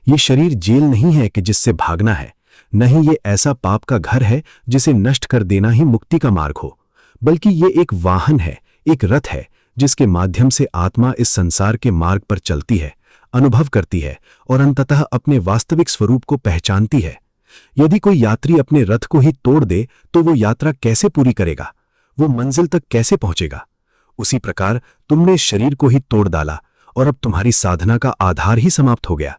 ये शरीर जेल नहीं है कि जिससे भागना है, नहीं ये ऐसा पाप का घर है जिसे नष्ट कर देना ही मुक्ति का मार्ग हो, बल्कि ये एक वाहन है, एक रथ है जिसके माध्यम से आत्मा इस संसार के मार्ग पर चलती है, अनुभव करती है और अंततः अपने वास्तविक स्वरूप को पहचानती है। यदि कोई यात्री अपने रथ को ही तोड़ दे तो वो यात्रा कैसे पूरी करेगा, वो मंजिल तक कैसे पहुंचेगा? उसी प्रकार तुमने इस शरीर को ही तोड़ डाला और अब तुम्हारी साधना का आधार ही समाप्त हो गया।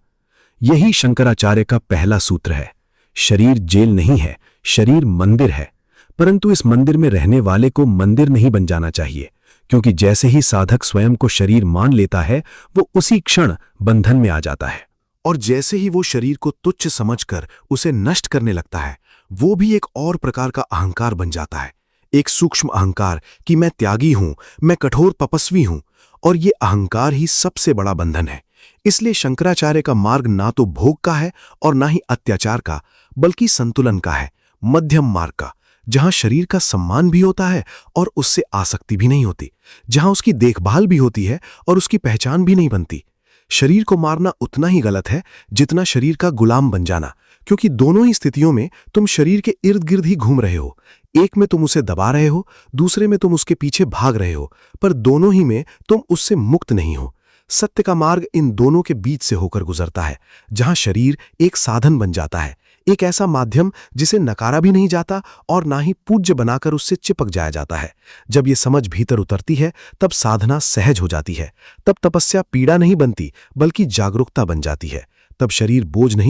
यही शंकराचार्य का पहला सूत्र है। शरीर जेल नहीं है, शरीर मंदिर है, परंतु इस मंदिर में रहने वाले को मंदिर नहीं बन जाना चाहिए, क्योंकि जैसे ही साधक स्वयं को शरीर मान लेता है वो उसी क्षण बंधन में आ जाता है। और जैसे ही वो शरीर को तुच्छ समझकर उसे नष्ट करने लगता है, वो भी एक और प्रकार का अहंकार बन जाता है, एक सूक्ष्म अहंकार कि मैं त्यागी हूं, मैं कठोर तपस्वी हूं। और ये अहंकार ही सबसे बड़ा बंधन है। इसलिए शंकराचार्य का मार्ग ना तो भोग का है और ना ही अत्याचार का, बल्कि संतुलन का है, मध्यम मार्ग का, जहां शरीर का सम्मान भी होता है और उससे आसक्ति भी नहीं होती, जहां उसकी देखभाल भी होती है और उसकी पहचान भी नहीं बनती। शरीर को मारना उतना ही गलत है जितना शरीर का गुलाम बन जाना, क्योंकि दोनों ही स्थितियों में तुम शरीर के इर्द गिर्द ही घूम रहे हो। एक में तुम उसे दबा रहे हो, दूसरे में तुम उसके पीछे भाग रहे हो, पर दोनों ही में तुम उससे मुक्त नहीं हो। सत्य का मार्ग इन दोनों के बीच से होकर गुजरता है, जहां शरीर एक साधन बन जाता है, एक ऐसा माध्यम जिसे नकारा भी नहीं जाता और ना ही पूज्य बनाकर उससे चिपक जाया जाता है। जब ये समझ भीतर उतरती है तब साधना सहज हो जाती है, तब तपस्या पीड़ा नहीं बनती बल्कि जागरूकता बन जाती है, तब शरीर बोझ नहीं